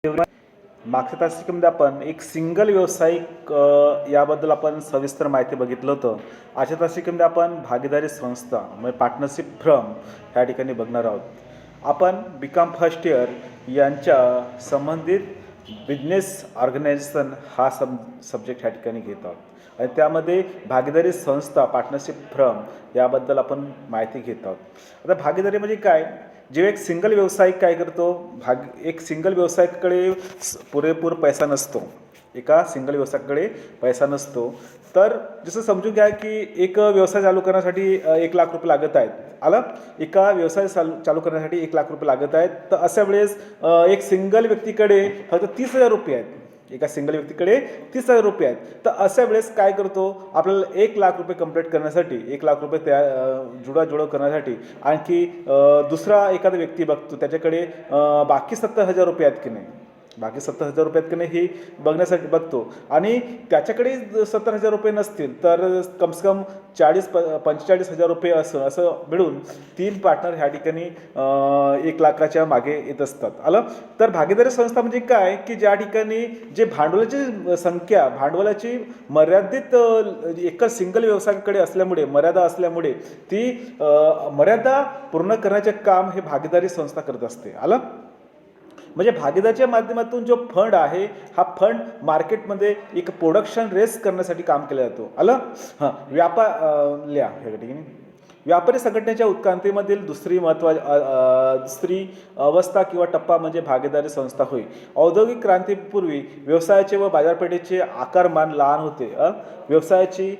मागच्या तासिकेमध्ये आपण एक सिंगल व्यावसायिक याबद्दल आपण सविस्तर माहिती बघितलं होतं. आजच्या तासिकेमध्ये आपण भागीदारी संस्था म्हणजे पार्टनरशिप फर्म ह्या ठिकाणी बघणार आहोत. आपण बीकॉम फर्स्ट इयर यांच्या संबंधित बिझनेस ऑर्गनायझेशन हा सब्जेक्ट ह्या ठिकाणी घेत आहोत आणि त्यामध्ये भागीदारी संस्था पार्टनरशिप फर्म याबद्दल आपण माहिती घेत आहोत. आता भागीदारी म्हणजे काय? जेव्हा एक सिंगल व्यावसायिक काय करतो, एक सिंगल व्यावसायिकाकडे पुरेपूर पैसा नसतो, एका सिंगल व्यावसायिकाकडे पैसा नसतो, तर जसं समजून घ्या की एक व्यवसाय चालू करण्यासाठी 1,00,000 रुपये लागत आहेत. आलं, एका व्यवसाय चालू करण्यासाठी 1,00,000 रुपये लागत आहेत. तर अशा वेळेस एक सिंगल व्यक्तीकडे फक्त 30,000 रुपये आहेत. एका सिंगल व्यक्तीकडे 30,000 रुपये आहेत. तर अशा वेळेस काय करतो, आपल्याला 1,00,000 रुपये कंप्लीट करण्यासाठी, 1,00,000 रुपये जुळवाजुळव करण्यासाठी आणखी दुसरा एखादा व्यक्ती बघतो, त्याच्याकडे बाकी 70,000 रुपये आहेत की नाही, बाकी 70,000 रुपये आहेत की नाही हे बघण्यासाठी बघतो. आणि त्याच्याकडे 70,000 रुपये नसतील तर कमसे कम 45,000 रुपये असं मिळून 3 पार्टनर ह्या ठिकाणी 1,00,000च्या मागे येत असतात. आलं, तर भागीदारी संस्था म्हणजे काय की ज्या ठिकाणी जे भांडवलाची संख्या, भांडवलाची मर्यादित एका सिंगल व्यवसायाकडे असल्यामुळे, मर्यादा असल्यामुळे ती मर्यादा पूर्ण करण्याचे काम हे भागीदारी संस्था करत असते. आलं, म्हणजे भागीदारीच्या माध्यमातून जो फंड आहे हा फंड मार्केटमध्ये एक प्रोडक्शन रेस करण्यासाठी काम केला जातो. आलं, व्यापारी संघटनेच्या उत्क्रांतीमधील दुसरी अवस्था किंवा टप्पा म्हणजे भागीदारी संस्था होय. औद्योगिक क्रांतीपूर्वी व्यवसायाचे व बाजारपेठेचे आकारमान लहान होते. व्यवसायाची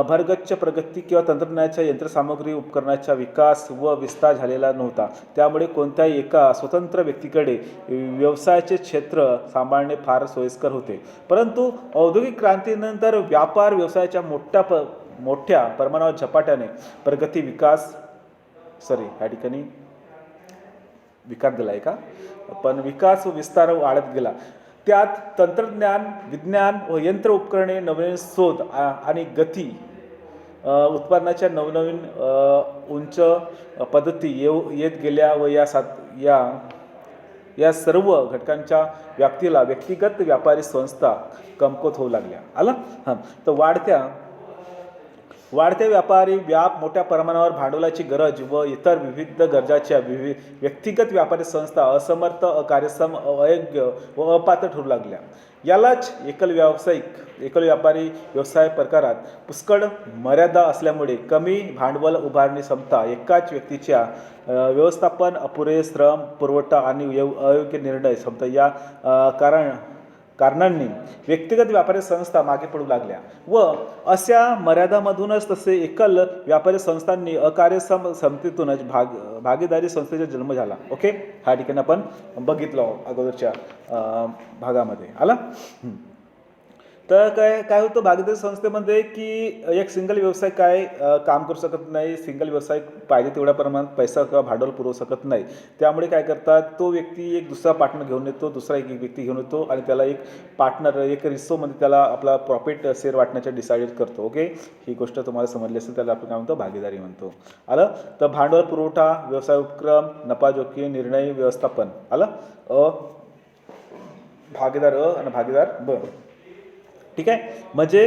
भरगच्च प्रगती किंवा तंत्रज्ञानाच्या यंत्रसामग्री उपकरणाचा विकास व विस्तार झालेला नव्हता. त्यामुळे कोणत्याही एका स्वतंत्र व्यक्तीकडे व्यवसायाचे क्षेत्र सांभाळणे फार सोयीस्कर होते. परंतु औद्योगिक क्रांतीनंतर व्यापार व्यवसायाच्या मोठ्या प्रमाणावर झपाट्याने प्रगती ह्या ठिकाणी विकार दिला आहे का, पण विकास व विस्तार वाढत गेला. त्यात तंत्रज्ञान, विज्ञान व यंत्र उपकरणे, नवीन शोध आणि गती, उत्पादनाच्या नवनवीन उंच पद्धती येत गेल्या व या सर्व घटकांच्या व्याप्तीला व्यक्तिगत व्यापारी संस्था कमकुवत होऊ लागल्या. आलं, तर वाढत्या व्यापारी मोठ्या प्रमाणावर भांडवलाची गरज व इतर विविध गरजाच्या व्यक्तिगत व्यापारी संस्था असमर्थ, अकार्यक्षम, अयोग्य व अपात्र ठरू लागल्या. यालाच एकल व्यापारी व्यवसाय प्रकारात पुष्कळ मर्यादा असल्यामुळे कमी भांडवल उभारणी क्षमता, एकाच व्यक्तीच्या व्यवस्थापन, अपुरे श्रम पुरवठा आणि अयोग्य निर्णय क्षमता या कारणांनी व्यक्तिगत व्यापारी संस्था मागे पडू लागल्या व अशा मर्यादामधूनच तसे एकल व्यापारी संस्थांनी अकार्यक्षम क्षमतेतूनच भागीदारी संस्थेचा जन्म झाला. ओके, ह्या ठिकाणी आपण बघितलं अगोदरच्या भागामध्ये. आला, तर काय होतं भागीदारी संस्थेमध्ये की एक सिंगल व्यवसाय काम करू शकत नाही, सिंगल व्यवसाय पाहिजे तेवढ्या प्रमाणात पैसा किंवा भांडवल पुरवू शकत नाही. त्यामुळे काय करतात, तो व्यक्ती एक दुसरा पार्टनर घेऊन येतो, दुसरा एक व्यक्ती घेऊन येतो आणि त्याला एक पार्टनर, एक रिसोमध्ये त्याला आपला प्रॉफिट शेअर वाटण्याचा डिसाईड करतो. ओके, ही गोष्ट तुम्हाला समजली असेल, त्याला आपण काय म्हणतो, भागीदारी म्हणतो. आलं, तर भांडवल पुरवठा, व्यवसाय उपक्रम, नफा जोखीम, निर्णय व्यवस्थापन. आलं, भागीदार आणि भागीदार ब. ठीक आहे, म्हणजे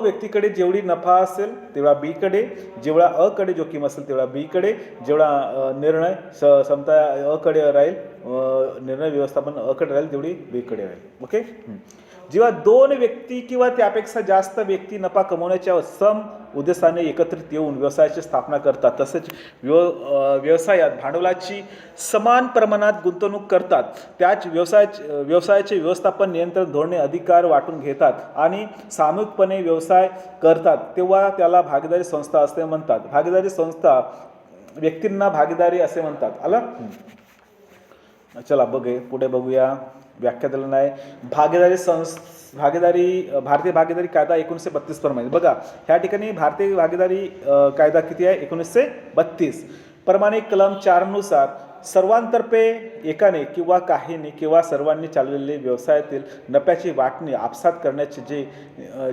व्यक्तीकडे जेवढी नफा असेल तेवढा बीकडे, जेवढा कडे जोखीम असेल तेवढा बीकडे, जेवढा निर्णय क्षमता कडे राहील, निर्णय व्यवस्थापन कडे राहील तेवढी बीकडे राहील. ओके, जेव्हा 2 व्यक्ती किंवा त्यापेक्षा जास्त व्यक्ती नफा कमवण्याच्या सम उद्देशाने एकत्रित येऊन व्यवसायाची स्थापना करतात, तसेच व्यवसायात भांडवलाची समान प्रमाणात गुंतवणूक करतात, त्याच व्यवसायाचे व्यवस्थापन, नियंत्रण, धोरणे, अधिकार वाटून घेतात आणि सामूहिकपणे व्यवसाय करतात, तेव्हा त्याला भागीदारी संस्था असे म्हणतात. भागीदारी संस्था व्यक्तींना भागीदारी असे म्हणतात. आला, चला पुढे बघूया. व्याख्या दिलं नाही. भारतीय भागीदारी कायदा 1932 प्रमाणे बघा, ह्या ठिकाणी भारतीय भागीदारी कायदा किती आहे, 1932 प्रमाणे कलम 4 नुसार सर्वांतर्फे एकाने किंवा काहींनी किंवा सर्वांनी चालवलेले व्यवसायातील नफ्याची वाटणी आपसात करण्याचे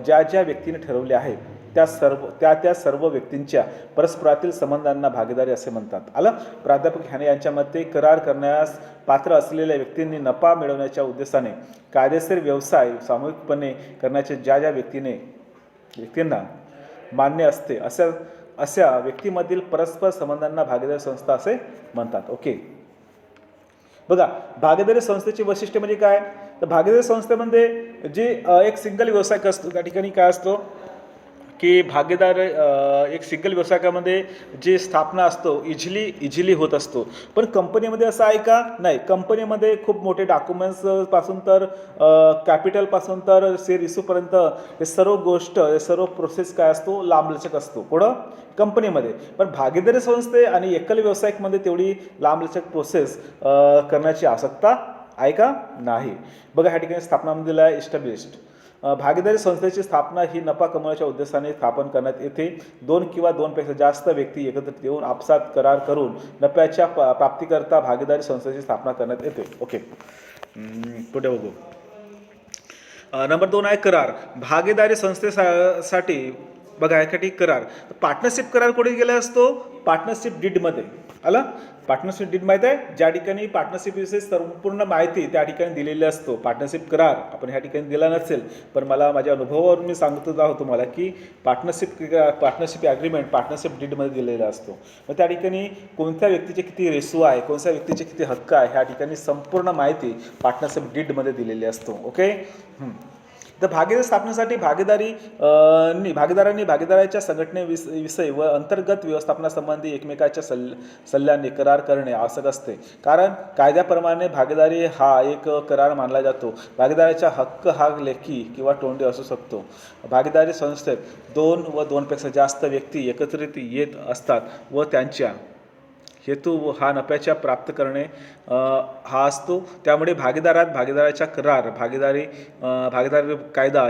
ज्या व्यक्तीने ठरवले आहे त्या सर्व व्यक्तींच्या परस्परातील संबंधांना भागीदारी असे म्हणतात. आलं. प्राध्यापक ह्याने यांच्या मते करार करण्यास पात्र असलेल्या व्यक्तींनी नफा मिळवण्याच्या उद्देशाने कायदेशीर व्यवसाय सामूहिकपणे करण्याचे ज्या व्यक्तींना मान्य असते अशा व्यक्तीमधील परस्पर संबंधांना भागीदारी संस्था असे म्हणतात. ओके. बघा, भागीदारी संस्थेची वैशिष्ट्य म्हणजे काय? तर भागीदारी संस्थेमध्ये जे एक सिंगल व्यावसायिक असतो त्या ठिकाणी काय असतो की भागीदार एक सिंगल व्यवसायामध्ये जे स्थापना असतो इझिली होत असतो. पण कंपनीमध्ये असं आहे का? नाही. कंपनीमध्ये खूप मोठे डॉक्युमेंट्सपासून तर कॅपिटलपासून तर शेअर इश्यूपर्यंत हे सर्व प्रोसेस काय असतो? लांबलचक असतो. कुठं? कंपनीमध्ये. पण भागीदारी संस्थे आणि एकल व्यावसायिकमध्ये तेवढी लांबलचक प्रोसेस करण्याची आवश्यकता आहे का? नाही. बघा, ह्या ठिकाणी स्थापनामध्ये दिला आहे इस्टॅब्लिश्ड. भागीदारी संस्थेची स्थापना ही नफा कमवण्याच्या उद्देशाने स्थापन करण्यात येते. 2 किंवा 2पेक्षा जास्त व्यक्ती एकत्रित येऊन आपसात करार करून नफ्याच्या प्राप्तीकरता भागीदारी संस्थेची स्थापना करण्यात येते. ओके. पुढे बघू. नंबर 2 आहे करार. भागीदारी संस्थेसाठी बघा यासाठी करार. पार्टनरशिप करार कुठे गेला असतो? पार्टनरशिप डीडमध्ये. आला. पार्टनरशिप डीड माहीत आहे, ज्या ठिकाणी पार्टनरशिपविषयी संपूर्ण माहिती त्या ठिकाणी दिलेली असतो. पार्टनरशिप करार आपण ह्या ठिकाणी दिला नसेल, पण मला माझ्या अनुभवावरून मी सांगतो आहोत तुम्हाला की पार्टनरशिप ॲग्रीमेंट पार्टनरशिप डीडमध्ये दिलेला असतो. मग त्या ठिकाणी कोणत्या व्यक्तीचे किती रेशो आहे, कोणत्या व्यक्तीचे किती हक्क आहे, ह्या ठिकाणी संपूर्ण माहिती पार्टनरशिप डीडमध्ये दिलेली असतो. ओके. तर भागीदारी स्थापनेसाठी भागीदारांनी भागीदाराच्या संघटनेविषयी व अंतर्गत व्यवस्थापनासंबंधी एकमेकाच्या सल्ल्याने करार करणे आवश्यक असते. कारण कायद्याप्रमाणे भागीदारी हा एक करार मानला जातो. भागीदाराचा हक्क हा लेखी किंवा तोंडी असू शकतो. भागीदारी संस्थेत 2 व 2पेक्षा जास्त व्यक्ती एकत्रित येत असतात व त्यांच्या हेतू हा नफ्याच्या प्राप्त करणे हा असतो. त्यामुळे भागीदाराचा करार भागीदारी कायदा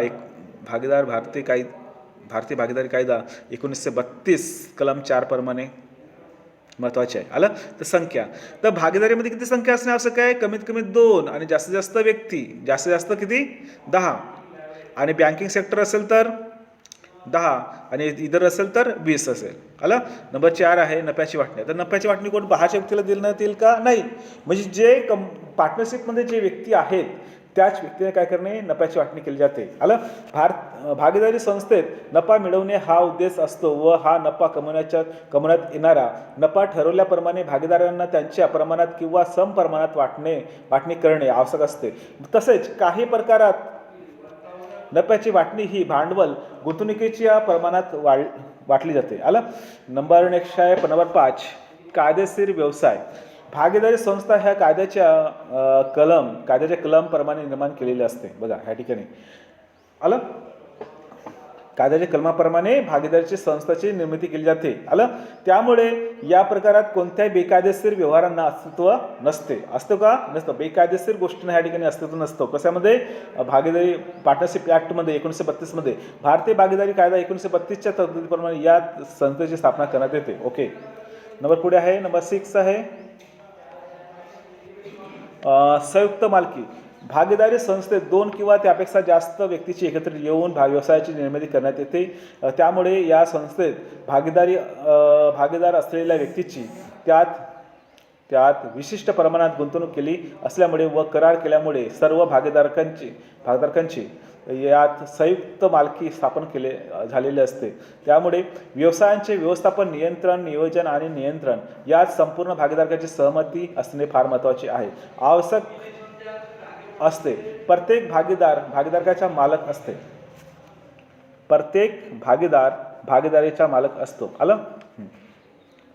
भारतीय भागीदारी कायदा 1932 कलम 4 प्रमाणे महत्त्वाचे आहे. आलं. तर संख्या, तर भागीदारीमध्ये किती संख्या असणे आवश्यक आहे? कमीत कमी 2 आणि जास्तीत जास्त व्यक्ती किती? 10. आणि बँकिंग सेक्टर असेल तर 10 आणि इतर असेल तर 20 असेल. आलं. नंबर 4 आहे नफ्याची वाटणी. तर नफ्याची वाटणी कोण बाहेरच्या व्यक्तीला देण्यात येईल का? नाही. म्हणजे जे पार्टनरशिपमध्ये जे व्यक्ती आहेत त्याच व्यक्तीने काय करणे? नफ्याची वाटणी केली जाते. आलं. भागीदारी संस्थेत नफा मिळवणे हा उद्देश असतो व हा नफा कमवण्यात येणारा नफा ठरवल्याप्रमाणे भागीदारांना त्यांच्या प्रमाणात किंवा समप्रमाणात वाटणी करणे आवश्यक असते. तसेच काही प्रकारात नफ्याची वाटणी ही भांडवल गुंतवणुकीच्या प्रमाणात वाटली जाते. आलं. नंबर 5 कायदेशीर व्यवसाय. भागीदारी संस्था ह्या कायद्याच्या कलम प्रमाणे निर्माण केलेली असते. बघा ह्या ठिकाणी. आलं. कायद्याच्या कलमाप्रमाणे भागीदारीची संस्थेची निर्मिती केली जाते. आलं. त्यामुळे या प्रकारात कोणत्याही बेकायदेशीर व्यवहारांना अस्तित्व नसते. असतो का? नसतं. बेकायदेशीर गोष्टींना ह्या ठिकाणी अस्तित्व नसतं. कशामध्ये? भागीदारी पार्टनरशिप ॲक्टमध्ये 1932 मध्ये भारतीय भागीदारी कायदा 1932च्या तरतुदीप्रमाणे या संस्थेची स्थापना करण्यात येते. ओके. नंबर पुढे आहे. नंबर 6 आहे संयुक्त मालकी. भागीदारी संस्थेत 2 किंवा त्यापेक्षा जास्त व्यक्तीची एकत्रित येऊन व्यवसायाची निर्मिती करण्यात येते. त्यामुळे या संस्थेत भागीदार असलेल्या व्यक्तीची त्यात विशिष्ट प्रमाणात गुंतवणूक केली असल्यामुळे व करार केल्यामुळे सर्व भागीदारांची यात संयुक्त मालकी स्थापन झालेले असते. त्यामुळे व्यवसायांचे व्यवस्थापन, नियंत्रण, नियोजन आणि नियंत्रण यात संपूर्ण भागीदारांची सहमती असणे फार महत्त्वाचे आहे. आवश्यक असते. प्रत्येक भागीदाराचा मालक असते. प्रत्येक भागीदारीचा मालक असतो. आलं.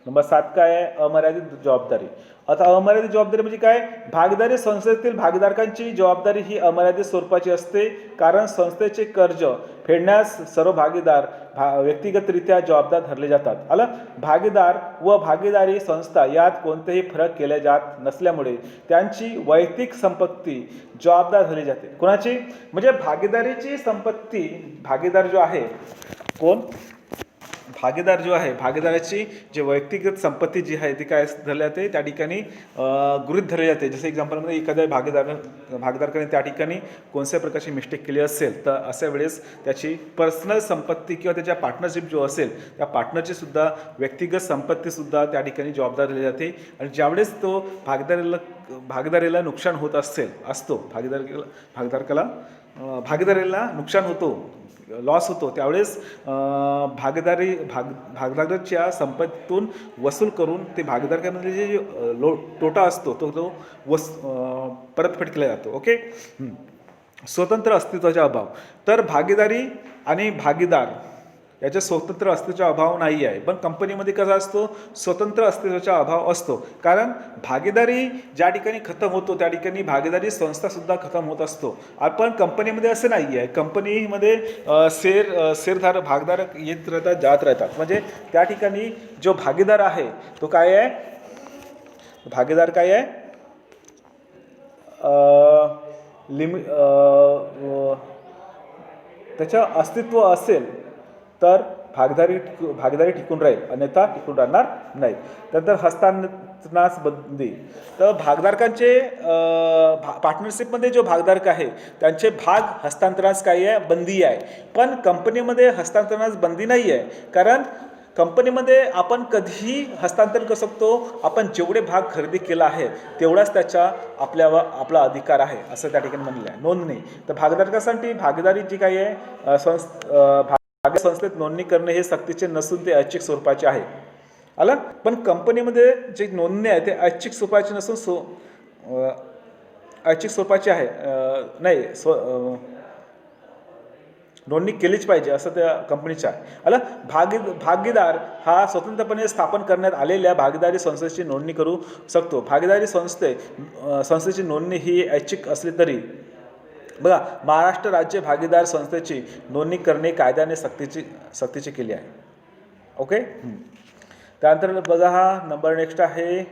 नंबर 7 काय आहे? अमर्यादित जबाबदारी. आता अमर्यादित जबाबदारी म्हणजे काय? भागीदारी संस्थेतील भागीदारांची जबाबदारी ही अमर्यादित स्वरूपाची असते. कारण संस्थेचे कर्ज फेडण्यास सर्व भागीदार व्यक्तिगतरित्या जबाबदार धरले जातात. आलं. भागीदार व भागीदारी संस्था यात कोणतेही फरक केले जात नसल्यामुळे त्यांची वैयक्तिक संपत्ती जबाबदार धरली जाते. कोणाची? म्हणजे भागीदारीची संपत्ती भागीदार जो आहे कोण? भागीदार जो आहे, भागीदाराची जी व्यक्तिगत संपत्ती जी आहे ती काय धरली जाते, त्या ठिकाणी गृहीत धरली जाते. जसं एक्झाम्पलमध्ये एखाद्या भागीदाराने त्या ठिकाणी कोणत्याही प्रकारची मिस्टेक केली असेल तर अशा वेळेस त्याची पर्सनल संपत्ती किंवा त्याच्या पार्टनरशिप जो असेल त्या पार्टनरची सुद्धा व्यक्तिगत संपत्तीसुद्धा त्या ठिकाणी जबाबदार दिली जाते. आणि ज्यावेळेस तो भागीदारीला नुकसान होत असतो भागीदारीला नुकसान होतो, लॉस होतो, त्यावेळेस भागीदाराच्या संपत्तीतून वसूल करून ते भागीदारामध्ये जे तोटा असतो तो परतफेड केला जातो. ओके. स्वतंत्र अस्तित्वाचा अभाव. तर भागीदारी आणि भागीदार याच्या स्वतंत्र अस्तित्वाचा अभाव नाही आहे, पण कंपनीमध्ये कसा असतो, स्वतंत्र अस्तित्वाचा अभाव असतो. कारण भागीदारी ज्या ठिकाणी खतम होतो त्या ठिकाणी भागीदारी संस्थासुद्धा खतम होत असतो. पण कंपनीमध्ये असं नाही आहे. कंपनीमध्ये भागधारक येत राहतात, जात राहतात. म्हणजे त्या ठिकाणी जो भागीदार आहे तो काय आहे, भागीदार काय आहे, त्याचं अस्तित्व असेल तर भागीदारी टिकून राहील, अन्यथा टिकून राहणार नाही. त्यानंतर हस्तांतरणास बंदी. तर भागधारकांचे पार्टनरशिपमध्ये जो भागधारक आहे त्यांचे भाग हस्तांतरणास काय आहे, बंदी आहे. पण कंपनीमध्ये हस्तांतरणास बंदी नाही आहे. कारण कंपनीमध्ये आपण कधीही हस्तांतरण करू शकतो. आपण जेवढे भाग खरेदी केला आहे तेवढाच त्याचा आपला अधिकार आहे असं त्या ठिकाणी म्हणलं आहे. नोंदणी. तर भागधारकांसाठी भागीदारी जी काही आहे संस्थेत नोंदणी करणे हे सक्तीचे नसून ते ऐच्छिक स्वरूपाचे आहे. आलं. पण कंपनीमध्ये जी नोंदणी आहे ते ऐच्छिक स्वरूपाची नसून ऐच्छिक स्वरूपाची आहे. नोंदणी केलीच पाहिजे असं त्या कंपनीचं आहे. आलं. भागीदार हा स्वतंत्रपणे स्थापन करण्यात आलेल्या भागीदारी संस्थेची नोंदणी करू शकतो. भागीदारी संस्थेची नोंदणी ही ऐच्छिक असली तरी बघा, महाराष्ट्र राज्य भागीदार संस्थेची नोंदणी करणे कायद्याने सक्तीची केली आहे. ओके. त्यानंतर बघा, हा नंबर नेक्स्ट आहे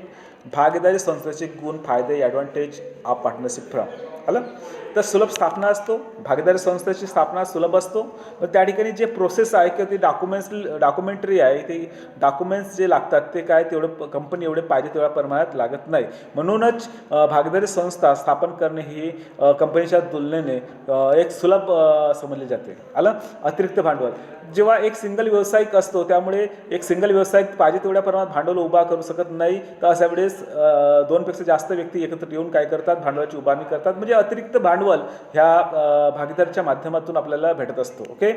भागीदारी संस्थेचे गुण, फायदे, ॲडव्हान्टेज ऑफ पार्टनरशिप फर्म. आलं. तर सुलभ स्थापना असतो. भागीदारी संस्थेची स्थापना सुलभ असतो. मग त्या ठिकाणी जे प्रोसेस आहे किंवा ती डॉक्युमेंटरी आहे, ते डॉक्युमेंट्स जे लागतात ते काय तेवढं कंपनी एवढे पाहिजे तेवढ्या प्रमाणात लागत नाही. म्हणूनच भागीदारी संस्था स्थापन करणे ही कंपनीच्या तुलनेने एक सुलभ समजली जाते. आलं. अतिरिक्त भांडवल. जेव्हा एक सिंगल व्यावसायिक असतो त्यामुळे एक सिंगल व्यावसायिक पाहिजे तेवढ्या प्रमाणात भांडवल उभा करू शकत नाही. तर अशा वेळेस दोनपेक्षा जास्त व्यक्ती एकत्र येऊन काय करतात, भांडवलाची उभारणी करतात. म्हणजे अतिरिक्त भांडवल ह्या भागीदारीच्या माध्यमातून आपल्याला भेटत असतो. ओके.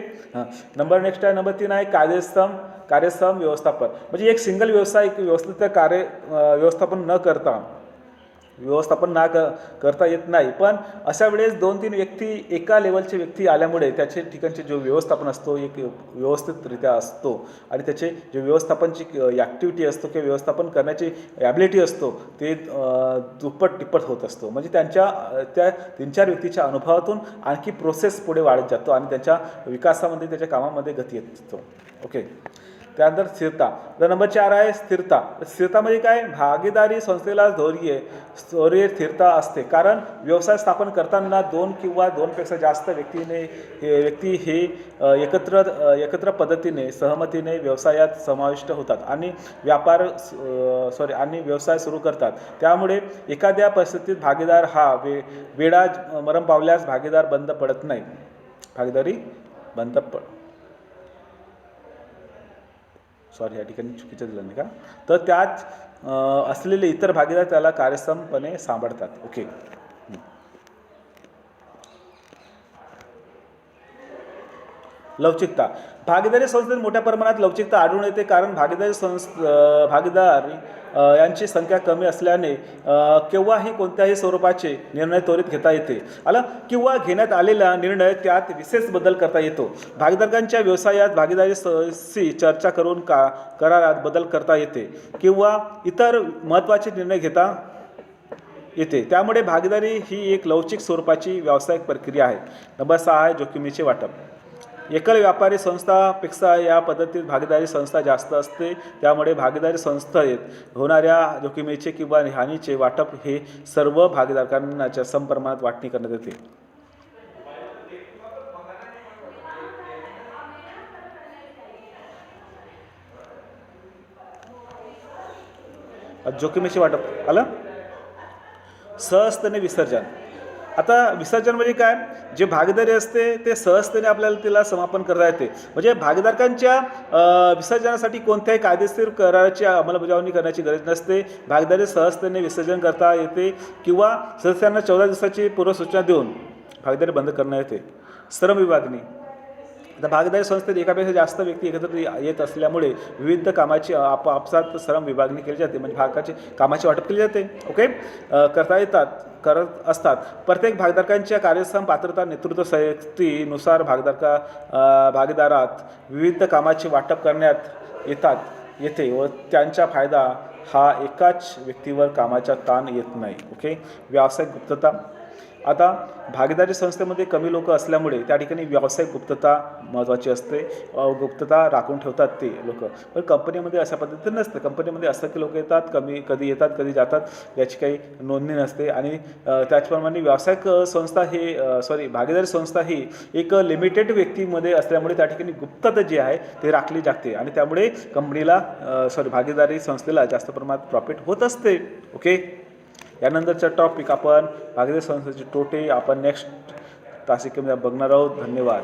नंबर नेक्स्ट आहे, नंबर 3 आहे कार्यक्षम व्यवस्थापन. म्हणजे एक सिंगल व्यावसायिक व्यवस्थित व्यवस्थापन करता येत नाही. पण अशा वेळेस 2-3 व्यक्ती एका लेवलचे व्यक्ती आल्यामुळे त्याचे ठिकाणचे जो व्यवस्थापन असतो एक व्यवस्थितरित्या असतो. आणि त्याचे जे व्यवस्थापनची ॲक्टिव्हिटी असतो किंवा व्यवस्थापन करण्याची ॲबिलिटी असतो ते दुप्पट तिप्पट होत असतो. म्हणजे त्या 3-4 व्यक्तीच्या अनुभवातून आणखी प्रोसेस पुढे वाढत जातो आणि त्यांच्या विकासामध्ये त्याच्या कामामध्ये गती येतो. ओके. त्यानंतर स्थिरता. तर नंबर 4 आहे स्थिरता. स्थिरता म्हणजे काय, भागीदारी संस्थेला धैर्य स्थिरता असते. कारण व्यवसाय स्थापन करताना 2 किंवा 2पेक्षा जास्त व्यक्ती हे एकत्र पद्धतीने सहमतीने व्यवसायात समाविष्ट होतात आणि व्यवसाय सुरू करतात. त्यामुळे एखाद्या परिस्थितीत भागीदार हा वेळा मरण पावल्यास भागीदारी बंद पडत नाही. या ठिकाणी चुकीचं दिलं नाही का. तर त्यात असलेले इतर भागीदार त्याला कार्यक्षमपणे सांभाळतात. ओके. लवचिकता. भागीदारी संस्थेत मोठ्या प्रमाणात लवचिकता आढळून येते. कारण भागीदार यांची संख्या कमी असल्याने केव्हाही कोणत्याही स्वरूपाचे निर्णय त्वरित घेता येते. किंवा घेण्यात आलेला निर्णय त्यात विशेष बदल करता येतो. भागीदारांच्या व्यवसायात भागीदारीशी चर्चा करून करारात बदल करता येते किंवा इतर महत्त्वाचे निर्णय घेता येते. त्यामुळे भागीदारी ही एक लवचिक स्वरूपाची व्यावसायिक प्रक्रिया आहे. नंबर 6 आहे जोखमीचे वाटप. एकल व्यापारी संस्थापेक्षा या पद्धतीत भागीदारी संस्था जास्त असते. त्यामुळे भागीदारी संस्थेत होणाऱ्या जोखमीचे किंवा हानीचे वाटप हे सर्व भागीदारांच्या समप्रमाणात वाटणी करण्यात येते. जोखमीचे वाटप आलं. सहजतेने विसर्जन. आता विसर्जन म्हणजे काय, जे भागीदारी असते ते सहजतेने आपल्याला तिला समापन करता येते. म्हणजे भागीदारकांच्या विसर्जनासाठी कोणत्याही कायदेशीर कराराची अंमलबजावणी करण्याची गरज नसते. भागीदारी सहजतेने विसर्जन करता येते किंवा सदस्यांना 14 दिवसाची पूर्वसूचना देऊन भागीदारी बंद करता येते. श्रम विभागणी. आता भागीदारी संस्थेत एकापेक्षा जास्त व्यक्ती एकत्र येत असल्यामुळे विविध कामाची आपापसात श्रम विभागणी केली जाते. म्हणजे भागाची कामाची वाटप केली जाते. ओके, करत असतात. प्रत्येक भागधारकांच्या कार्यक्षम पात्रता नेतृत्व शक्तीनुसार भागीदारात विविध कामाची वाटप करण्यात येते व त्यांचा फायदा हा एकाच व्यक्तीवर कामाचा ताण येत नाही. ओके, व्यावसायिक गुप्तता. आता भागीदारी संस्थेमध्ये कमी लोक असल्यामुळे त्या ठिकाणी व्यावसायिक गुप्तता महत्त्वाची असते. गुप्तता राखून ठेवतात ते लोक. पण कंपनीमध्ये अशा पद्धतीने नसतं. कंपनीमध्ये असं की लोक येतात, कधी येतात कधी जातात, याची काही नोंदणी नसते. आणि त्याचप्रमाणे व्यावसायिक संस्था भागीदारी संस्था ही एक लिमिटेड व्यक्तीमध्ये असल्यामुळे त्या ठिकाणी गुप्तता जी आहे ते राखली जाते आणि त्यामुळे कंपनीला भागीदारी संस्थेला जास्त प्रमाणात प्रॉफिट होत असते. ओके, यानंतरचा टॉपिक आपण भागीदारी संस्थेचे तोटे आपण नेक्स्ट तासिकेमध्ये बघणार आहोत. धन्यवाद.